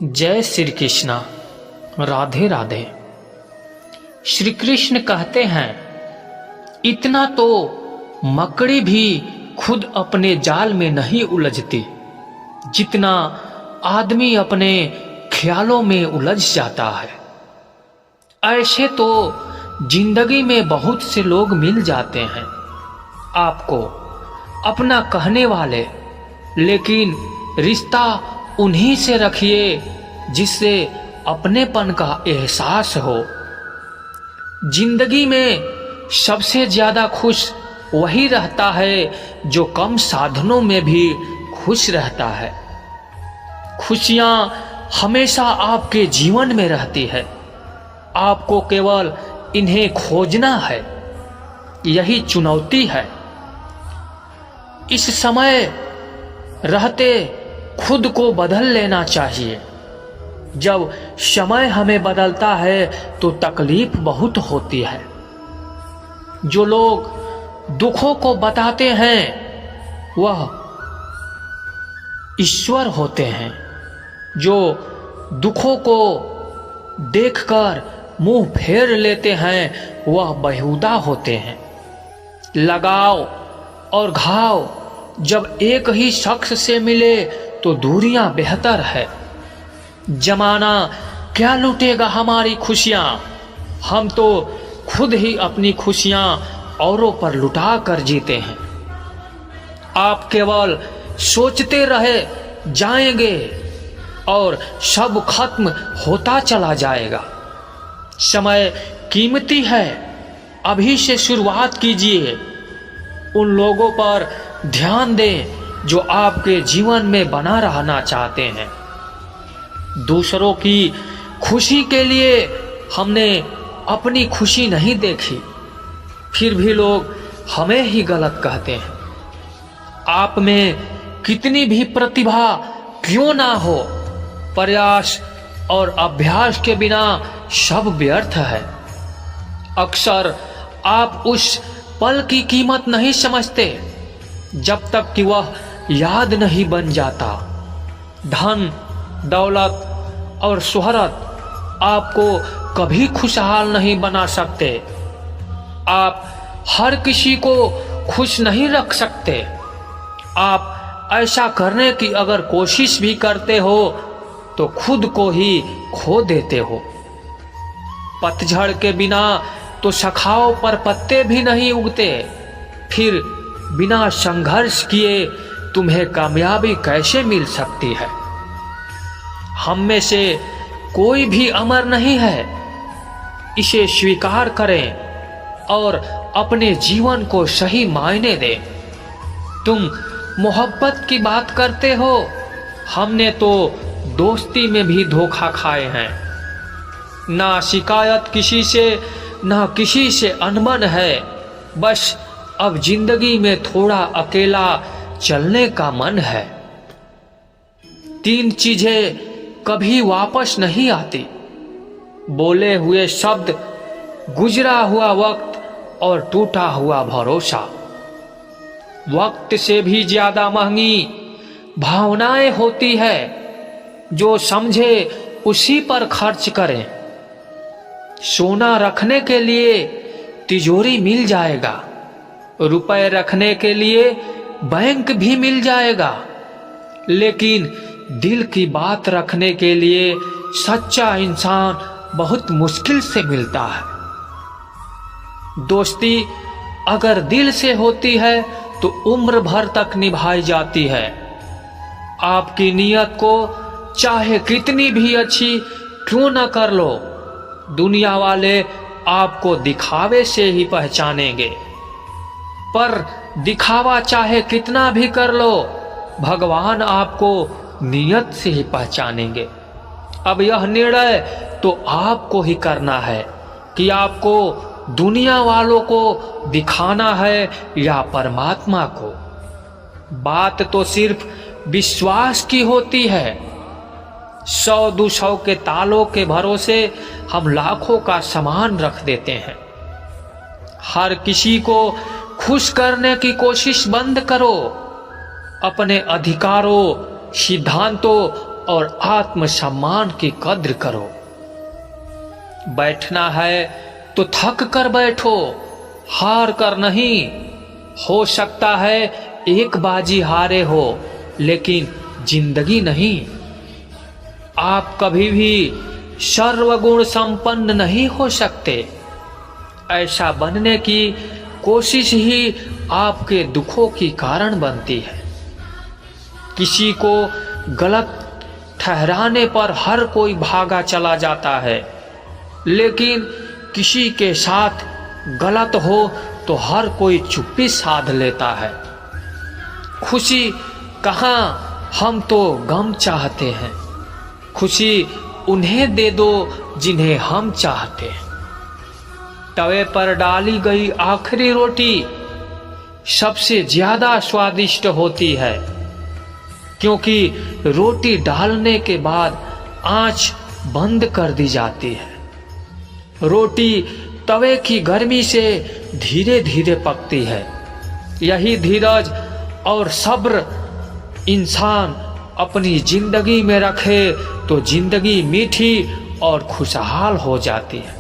जय श्री कृष्णा। राधे राधे। श्री कृष्ण कहते हैं, इतना तो मकड़ी भी खुद अपने जाल में नहीं उलझती जितना आदमी अपने ख्यालों में उलझ जाता है। ऐसे तो जिंदगी में बहुत से लोग मिल जाते हैं आपको अपना कहने वाले, लेकिन रिश्ता उन्हीं से रखिए जिससे अपनेपन का एहसास हो। जिंदगी में सबसे ज्यादा खुश वही रहता है जो कम साधनों में भी खुश रहता है। खुशियां हमेशा आपके जीवन में रहती है, आपको केवल इन्हें खोजना है, यही चुनौती है। इस समय रहते खुद को बदल लेना चाहिए। जब समय हमें बदलता है तो तकलीफ बहुत होती है। जो लोग दुखों को बताते हैं वह ईश्वर होते हैं, जो दुखों को देखकर मुंह फेर लेते हैं वह बेहुदा होते हैं। लगाव और घाव जब एक ही शख्स से मिले तो दूरियां बेहतर है। जमाना क्या लूटेगा हमारी खुशियां, हम तो खुद ही अपनी खुशियां औरों पर लुटा कर जीते हैं। आप केवल सोचते रहे जाएंगे और सब खत्म होता चला जाएगा। समय कीमती है, अभी से शुरुआत कीजिए। उन लोगों पर ध्यान दें जो आपके जीवन में बना रहना चाहते हैं। दूसरों की खुशी के लिए हमने अपनी खुशी नहीं देखी, फिर भी लोग हमें ही गलत कहते हैं। आप में कितनी भी प्रतिभा क्यों ना हो, प्रयास और अभ्यास के बिना सब व्यर्थ है। अक्सर आप उस पल की कीमत नहीं समझते जब तक कि वह याद नहीं बन जाता। धन, दौलत और शोहरत आपको कभी खुशहाल नहीं बना सकते। आप हर किसी को खुश नहीं रख सकते। आप ऐसा करने की अगर कोशिश भी करते हो तो खुद को ही खो देते हो। पतझड़ के बिना तो शाखाओं पर पत्ते भी नहीं उगते, फिर बिना संघर्ष किए तुम्हें कामयाबी कैसे मिल सकती है। हम में से कोई भी अमर नहीं है, इसे स्वीकार करें और अपने जीवन को सही मायने दें। तुम मोहब्बत की बात करते हो, हमने तो दोस्ती में भी धोखा खाए हैं। ना शिकायत किसी से, ना किसी से अनबन है, बस अब जिंदगी में थोड़ा अकेला चलने का मन है। 3 चीजें कभी वापस नहीं आती: बोले हुए शब्द, गुजरा हुआ वक्त और टूटा हुआ भरोसा। वक्त से भी ज्यादा महंगी भावनाएं होती है, जो समझे उसी पर खर्च करें। सोना रखने के लिए तिजोरी मिल जाएगा, रुपए रखने के लिए बैंक भी मिल जाएगा, लेकिन दिल की बात रखने के लिए सच्चा इंसान बहुत मुश्किल से मिलता है। दोस्ती अगर दिल से होती है तो उम्र भर तक निभाई जाती है। आपकी नीयत को चाहे कितनी भी अच्छी क्यों न कर लो, दुनिया वाले आपको दिखावे से ही पहचानेंगे। पर दिखावा चाहे कितना भी कर लो, भगवान आपको नियत से ही पहचानेंगे। अब यह निर्णय तो आपको ही करना है कि आपको दुनिया वालों को दिखाना है या परमात्मा को। बात तो सिर्फ विश्वास की होती है। 100-200 के तालों के भरोसे हम लाखों का सामान रख देते हैं। हर किसी को खुश करने की कोशिश बंद करो। अपने अधिकारों, सिद्धांतों और आत्मसम्मान की कद्र करो। बैठना है तो थक कर बैठो, हार कर नहीं। हो सकता है एक बाजी हारे हो, लेकिन जिंदगी नहीं। आप कभी भी सर्वगुण संपन्न नहीं हो सकते। ऐसा बनने की कोशिश ही आपके दुखों की कारण बनती है। किसी को गलत ठहराने पर हर कोई भागा चला जाता है, लेकिन किसी के साथ गलत हो तो हर कोई चुप्पी साध लेता है। खुशी कहाँ, हम तो गम चाहते हैं। खुशी उन्हें दे दो जिन्हें हम चाहते हैं। तवे पर डाली गई आखिरी रोटी सबसे ज्यादा स्वादिष्ट होती है, क्योंकि रोटी डालने के बाद आंच बंद कर दी जाती है। रोटी तवे की गर्मी से धीरे धीरे पकती है। यही धीरज और सब्र इंसान अपनी जिंदगी में रखे तो जिंदगी मीठी और खुशहाल हो जाती है।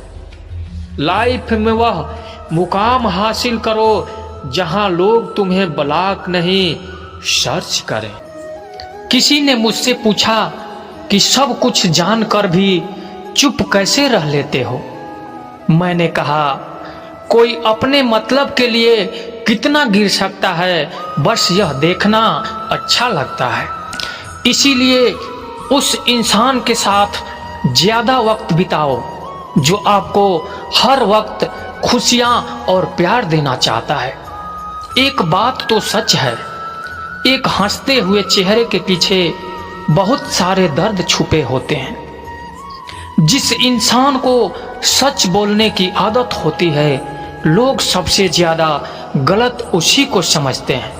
लाइफ में वह मुकाम हासिल करो जहां लोग तुम्हें ब्लॉक नहीं सर्च करें। किसी ने मुझसे पूछा कि सब कुछ जानकर भी चुप कैसे रह लेते हो। मैंने कहा, कोई अपने मतलब के लिए कितना गिर सकता है, बस यह देखना अच्छा लगता है। इसीलिए उस इंसान के साथ ज्यादा वक्त बिताओ जो आपको हर वक्त खुशियां और प्यार देना चाहता है। एक बात तो सच है, एक हंसते हुए चेहरे के पीछे बहुत सारे दर्द छुपे होते हैं। जिस इंसान को सच बोलने की आदत होती है, लोग सबसे ज्यादा गलत उसी को समझते हैं।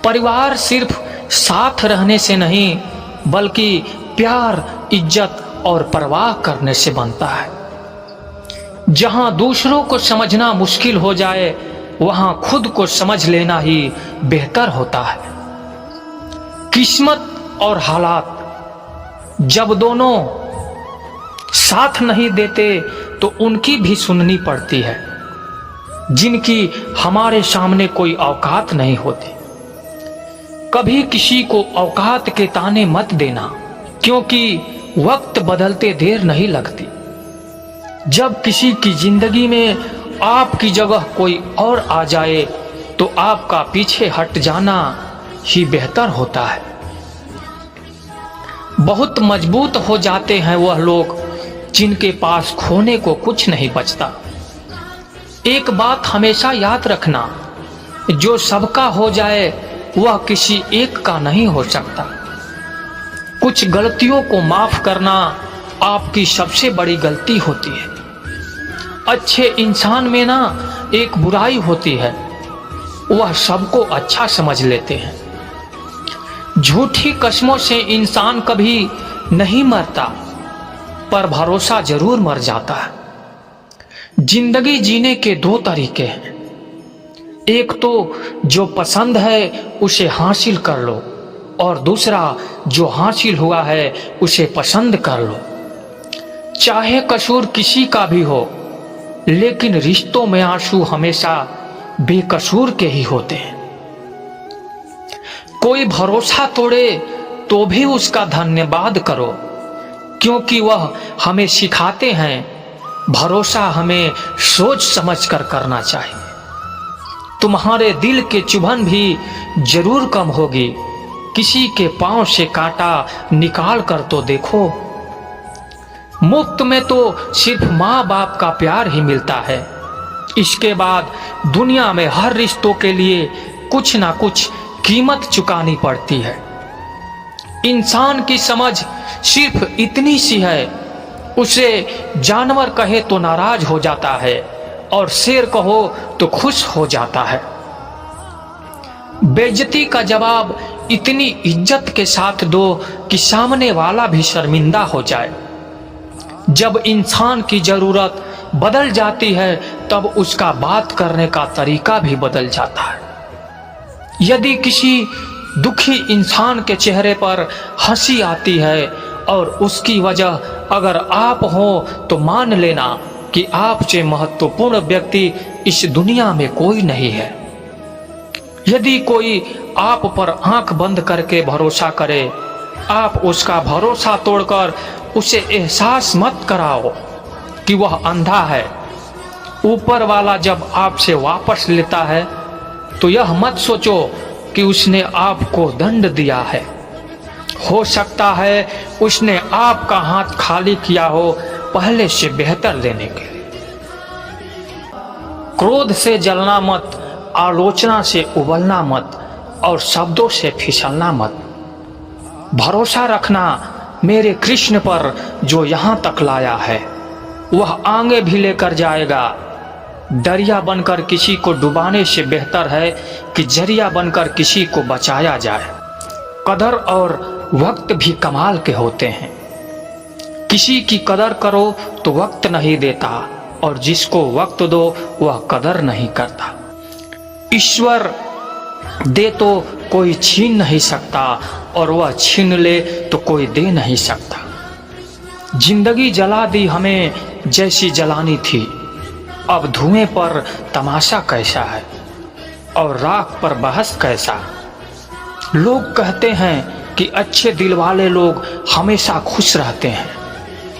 परिवार सिर्फ साथ रहने से नहीं, बल्कि प्यार, इज्जत और परवाह करने से बनता है। जहां दूसरों को समझना मुश्किल हो जाए, वहां खुद को समझ लेना ही बेहतर होता है। किस्मत और हालात जब दोनों साथ नहीं देते तो उनकी भी सुननी पड़ती है, जिनकी हमारे सामने कोई औकात नहीं होती। कभी किसी को औकात के ताने मत देना, क्योंकि वक्त बदलते देर नहीं लगती। जब किसी की जिंदगी में आपकी जगह कोई और आ जाए तो आपका पीछे हट जाना ही बेहतर होता है। बहुत मजबूत हो जाते हैं वह लोग जिनके पास खोने को कुछ नहीं बचता। एक बात हमेशा याद रखना, जो सबका हो जाए वह किसी एक का नहीं हो सकता। कुछ गलतियों को माफ करना आपकी सबसे बड़ी गलती होती है। अच्छे इंसान में ना एक बुराई होती है, वह सबको अच्छा समझ लेते हैं। झूठी कस्मों से इंसान कभी नहीं मरता, पर भरोसा जरूर मर जाता है। जिंदगी जीने के दो तरीके हैं, एक तो जो पसंद है उसे हासिल कर लो, और दूसरा जो हासिल हुआ है उसे पसंद कर लो। चाहे कसूर किसी का भी हो, लेकिन रिश्तों में आंसू हमेशा बेकसूर के ही होते हैं। कोई भरोसा तोड़े तो भी उसका धन्यवाद करो, क्योंकि वह हमें सिखाते हैं भरोसा हमें सोच समझ कर करना चाहिए। तुम्हारे दिल के चुभन भी जरूर कम होगी, किसी के पांव से कांटा निकाल कर तो देखो। मुफ्त में तो सिर्फ माँ बाप का प्यार ही मिलता है। इसके बाद दुनिया में हर रिश्तों के लिए कुछ ना कुछ कीमत चुकानी पड़ती है। इंसान की समझ सिर्फ इतनी सी है, उसे जानवर कहे तो नाराज हो जाता है और शेर कहो तो खुश हो जाता है। बेइज्जती का जवाब इतनी इज्जत के साथ दो कि सामने वाला भी शर्मिंदा हो जाए। जब इंसान की जरूरत बदल जाती है, तब उसका बात करने का तरीका भी बदल जाता है। यदि किसी दुखी इंसान के चेहरे पर हंसी आती है और उसकी वजह अगर आप हो तो मान लेना कि आपसे महत्वपूर्ण व्यक्ति इस दुनिया में कोई नहीं है। यदि कोई आप पर आंख बंद करके भरोसा करे, आप उसका भरोसा तोड़कर उसे एहसास मत कराओ कि वह अंधा है। ऊपर वाला जब आपसे वापस लेता है तो यह मत सोचो कि उसने आपको दंड दिया है। हो सकता है उसने आपका हाथ खाली किया हो पहले से बेहतर देने के लिए। क्रोध से जलना मत, आलोचना से उबलना मत और शब्दों से फिसलना मत। भरोसा रखना मेरे कृष्ण पर जो यहाँ तक लाया है वह आगे भी लेकर जाएगा। दरिया बनकर किसी को डुबाने से बेहतर है कि जरिया बनकर किसी को बचाया जाए। कदर और वक्त भी कमाल के होते हैं। किसी की कदर करो तो वक्त नहीं देता और जिसको वक्त दो वह कदर नहीं करता। ईश्वर दे तो कोई छीन नहीं सकता और वह छीन ले तो कोई दे नहीं सकता। जिंदगी जला दी हमें जैसी जलानी थी, अब धुएं पर तमाशा कैसा है और राख पर बहस कैसा। लोग कहते हैं कि अच्छे दिल वाले लोग हमेशा खुश रहते हैं।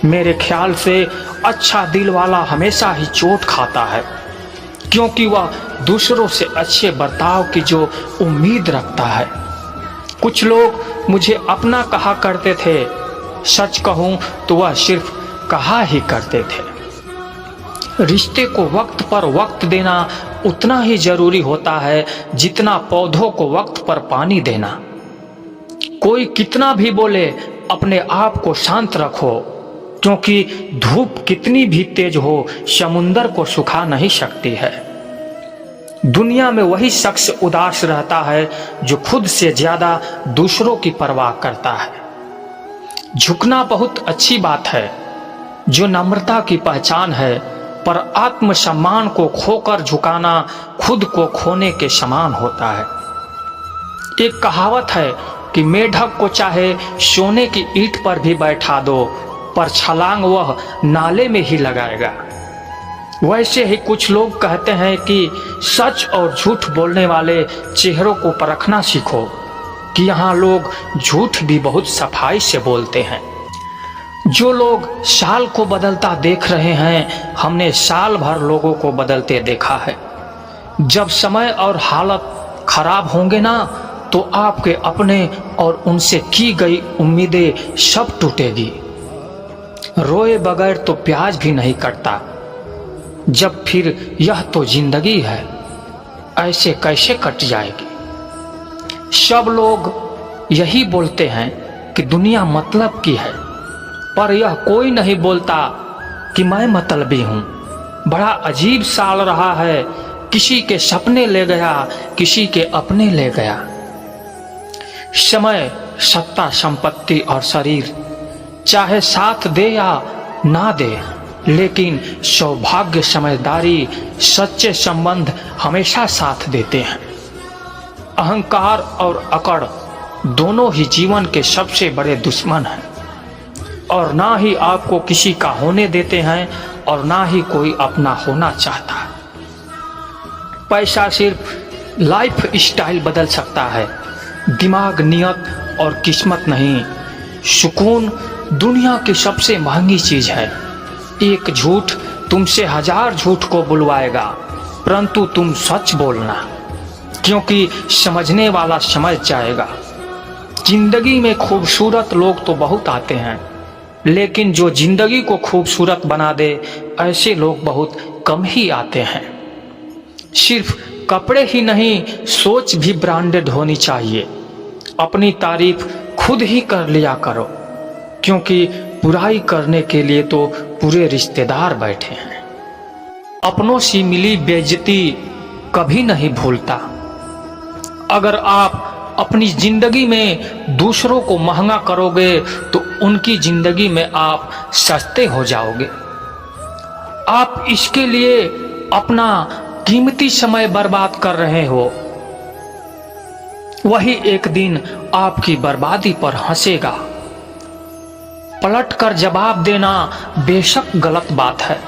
मेरे ख्याल से अच्छा दिल वाला हमेशा ही चोट खाता है, क्योंकि वह दूसरों से अच्छे बर्ताव की जो उम्मीद रखता है। कुछ लोग मुझे अपना कहा करते थे, सच कहूं तो वह सिर्फ कहा ही करते थे। रिश्ते को वक्त पर वक्त देना उतना ही जरूरी होता है जितना पौधों को वक्त पर पानी देना। कोई कितना भी बोले, अपने आप को शांत रखो, क्योंकि धूप कितनी भी तेज हो समुंदर को सुखा नहीं सकती है। दुनिया में वही शख्स उदास रहता है जो खुद से ज्यादा दूसरों की परवाह करता है। झुकना बहुत अच्छी बात है, जो नम्रता की पहचान है, पर आत्मसम्मान को खोकर झुकाना खुद को खोने के समान होता है। एक कहावत है कि मेढक को चाहे सोने की ईंट पर भी बैठा दो, पर छलांग वह नाले में ही लगाएगा। वैसे ही कुछ लोग कहते हैं कि सच और झूठ बोलने वाले चेहरों को परखना सीखो कि यहाँ लोग झूठ भी बहुत सफाई से बोलते हैं। जो लोग साल को बदलता देख रहे हैं, हमने साल भर लोगों को बदलते देखा है। जब समय और हालत खराब होंगे ना, तो आपके अपने और उनसे की गई उम्मीदें सब टूटेगी। रोए बगैर तो प्याज भी नहीं कटता, जब फिर यह तो जिंदगी है, ऐसे कैसे कट जाएगी। सब लोग यही बोलते हैं कि दुनिया मतलब की है, पर यह कोई नहीं बोलता कि मैं मतलबी हूं। बड़ा अजीब साल रहा है, किसी के सपने ले गया, किसी के अपने ले गया। समय, सत्ता, संपत्ति और शरीर चाहे साथ दे या ना दे, लेकिन सौभाग्य, समझदारी, सच्चे संबंध हमेशा साथ देते हैं। अहंकार और अकड़ दोनों ही जीवन के सबसे बड़े दुश्मन हैं और ना ही आपको किसी का होने देते हैं और ना ही कोई अपना होना चाहता। पैसा सिर्फ लाइफ स्टाइल बदल सकता है, दिमाग, नियत और किस्मत नहीं। सुकून दुनिया की सबसे महंगी चीज है। एक झूठ तुमसे 1000 झूठ को बुलवाएगा, परंतु तुम सच बोलना, क्योंकि समझने वाला समझ जाएगा। जिंदगी में खूबसूरत लोग तो बहुत आते हैं, लेकिन जो जिंदगी को खूबसूरत बना दे, ऐसे लोग बहुत कम ही आते हैं। सिर्फ कपड़े ही नहीं, सोच भी ब्रांडेड होनी चाहिए। अपनी तारीफ खुद ही कर लिया करो, क्योंकि बुराई करने के लिए तो पूरे रिश्तेदार बैठे हैं। अपनों से मिली बेइज्जती कभी नहीं भूलता। अगर आप अपनी जिंदगी में दूसरों को महंगा करोगे तो उनकी जिंदगी में आप सस्ते हो जाओगे। आप इसके लिए अपना कीमती समय बर्बाद कर रहे हो। वही एक दिन आपकी बर्बादी पर हंसेगा। पलटकर जवाब देना बेशक गलत बात है,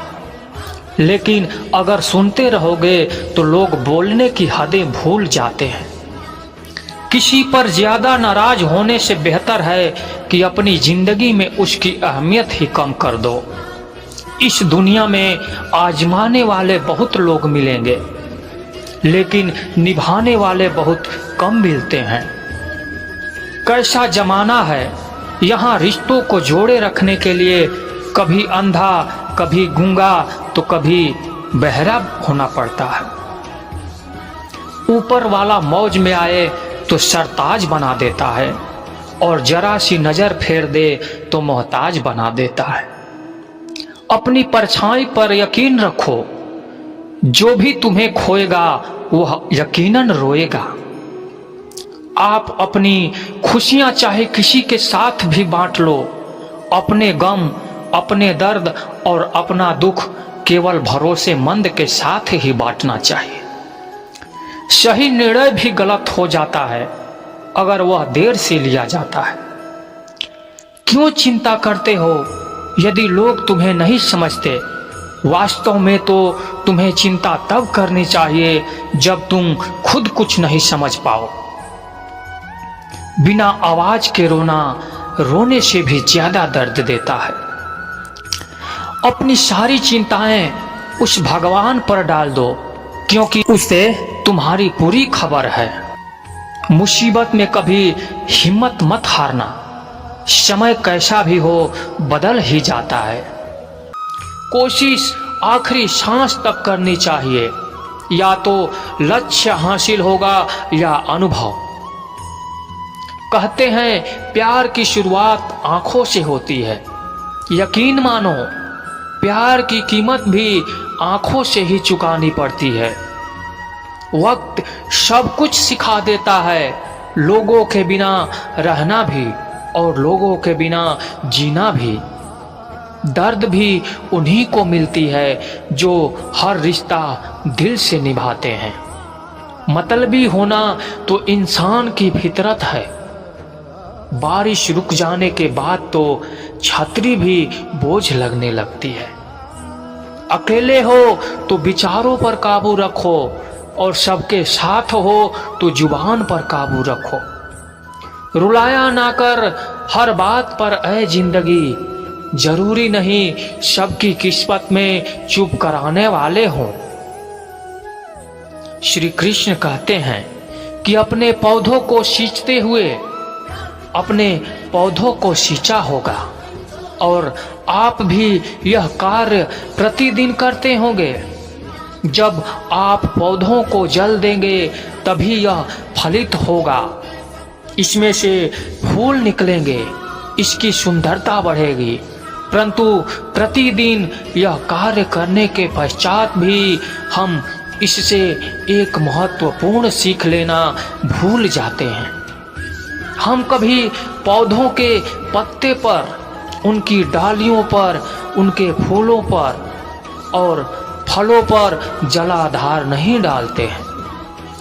लेकिन अगर सुनते रहोगे तो लोग बोलने की हदें भूल जाते हैं। किसी पर ज्यादा नाराज होने से बेहतर है कि अपनी जिंदगी में उसकी अहमियत ही कम कर दो। इस दुनिया में आजमाने वाले बहुत लोग मिलेंगे, लेकिन निभाने वाले बहुत कम मिलते हैं। कैसा जमाना है, यहाँ रिश्तों को जोड़े रखने के लिए कभी अंधा, कभी गूंगा तो कभी बहरा होना पड़ता है। ऊपर वाला मौज में आए तो सरताज बना देता है, और जरा सी नजर फेर दे तो मोहताज बना देता है। अपनी परछाई पर यकीन रखो, जो भी तुम्हें खोएगा वह यकीनन रोएगा। आप अपनी खुशियां चाहे किसी के साथ भी बांट लो, अपने गम, अपने दर्द और अपना दुख केवल भरोसेमंद के साथ ही बांटना चाहिए। सही निर्णय भी गलत हो जाता है अगर वह देर से लिया जाता है। क्यों चिंता करते हो यदि लोग तुम्हें नहीं समझते? वास्तव में तो तुम्हें चिंता तब करनी चाहिए जब तुम खुद कुछ नहीं समझ पाओ। बिना आवाज के रोना रोने से भी ज्यादा दर्द देता है। अपनी सारी चिंताएं उस भगवान पर डाल दो, क्योंकि उसे तुम्हारी पूरी खबर है। मुसीबत में कभी हिम्मत मत हारना, समय कैसा भी हो बदल ही जाता है। कोशिश आखिरी सांस तक करनी चाहिए, या तो लक्ष्य हासिल होगा या अनुभव। कहते हैं प्यार की शुरुआत आंखों से होती है। यकीन मानो, प्यार की कीमत भी आंखों से ही चुकानी पड़ती है। वक्त सब कुछ सिखा देता है, लोगों के बिना रहना भी और लोगों के बिना जीना भी। दर्द भी उन्हीं को मिलती है जो हर रिश्ता दिल से निभाते हैं। मतलबी होना तो इंसान की फितरत है। बारिश रुक जाने के बाद तो छतरी भी बोझ लगने लगती है। अकेले हो तो विचारों पर काबू रखो, और सबके साथ हो तो जुबान पर काबू रखो। रुलाया ना कर हर बात पर ऐ जिंदगी, जरूरी नहीं सबकी किस्मत में चुप कराने वाले हों। श्री कृष्ण कहते हैं कि अपने पौधों को सींचते हुए अपने पौधों को सींचा होगा, और आप भी यह कार्य प्रतिदिन करते होंगे। जब आप पौधों को जल देंगे तभी यह फलित होगा, इसमें से फूल निकलेंगे, इसकी सुंदरता बढ़ेगी। परंतु प्रतिदिन यह कार्य करने के पश्चात भी हम इससे एक महत्वपूर्ण सीख लेना भूल जाते हैं। हम कभी पौधों के पत्ते पर, उनकी डालियों पर, उनके फूलों पर और फलों पर जलाधार नहीं डालते हैं।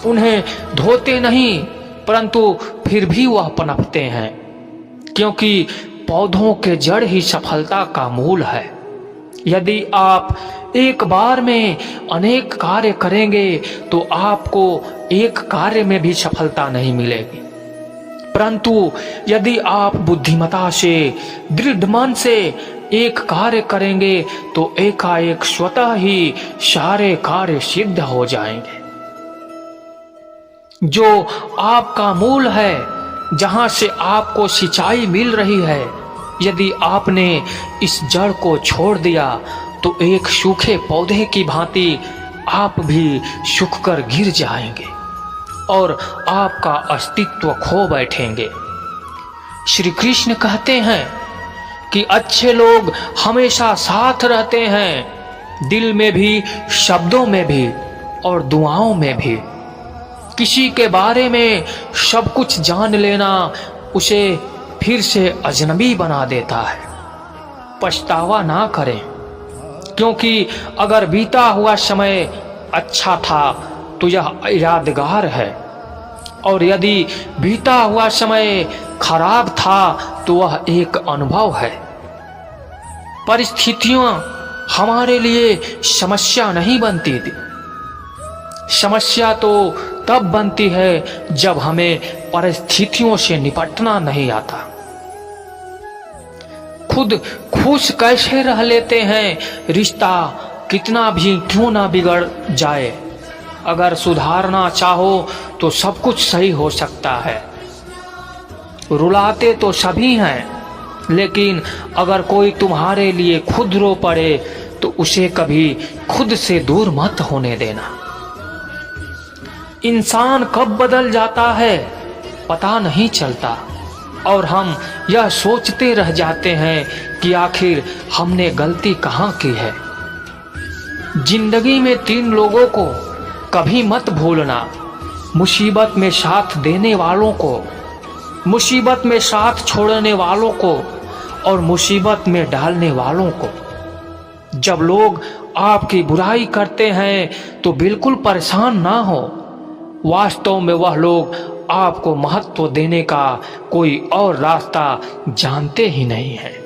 उन्हें धोते नहीं, परंतु फिर भी वह पनपते हैं, क्योंकि पौधों के जड़ ही सफलता का मूल है। यदि आप एक बार में अनेक कार्य करेंगे तो आपको एक कार्य में भी सफलता नहीं मिलेगी। परंतु यदि आप बुद्धिमता से, दृढ़ मन से एक कार्य करेंगे तो एकाएक स्वतः ही सारे कार्य सिद्ध हो जाएंगे। जो आपका मूल है, जहां से आपको सिंचाई मिल रही है, यदि आपने इस जड़ को छोड़ दिया तो एक सूखे पौधे की भांति आप भी सूखकर गिर जाएंगे और आपका अस्तित्व खो बैठेंगे। श्री कृष्ण कहते हैं कि अच्छे लोग हमेशा साथ रहते हैं, दिल में भी, शब्दों में भी और दुआओं में भी। किसी के बारे में सब कुछ जान लेना उसे फिर से अजनबी बना देता है। पछतावा ना करें, क्योंकि अगर बीता हुआ समय अच्छा था तो यह यादगार है। और यदि बीता हुआ समय खराब था तो वह एक अनुभव है। परिस्थितियां हमारे लिए समस्या नहीं बनती थी। समस्या तो तब बनती है जब हमें परिस्थितियों से निपटना नहीं आता। खुद खुश कैसे रह लेते हैं, रिश्ता कितना भी क्यों ना बिगड़ जाए, अगर सुधारना चाहो तो सब कुछ सही हो सकता है। रुलाते तो सभी हैं, लेकिन अगर कोई तुम्हारे लिए खुद रो पड़े तो उसे कभी खुद से दूर मत होने देना। इंसान कब बदल जाता है पता नहीं चलता, और हम यह सोचते रह जाते हैं कि आखिर हमने गलती कहाँ की है। जिंदगी में 3 लोगों को कभी मत भूलना, मुसीबत में साथ देने वालों को, मुसीबत में साथ छोड़ने वालों को, और मुसीबत में डालने वालों को। जब लोग आपकी बुराई करते हैं तो बिल्कुल परेशान ना हो, वास्तव में वह लोग आपको महत्व देने का कोई और रास्ता जानते ही नहीं हैं।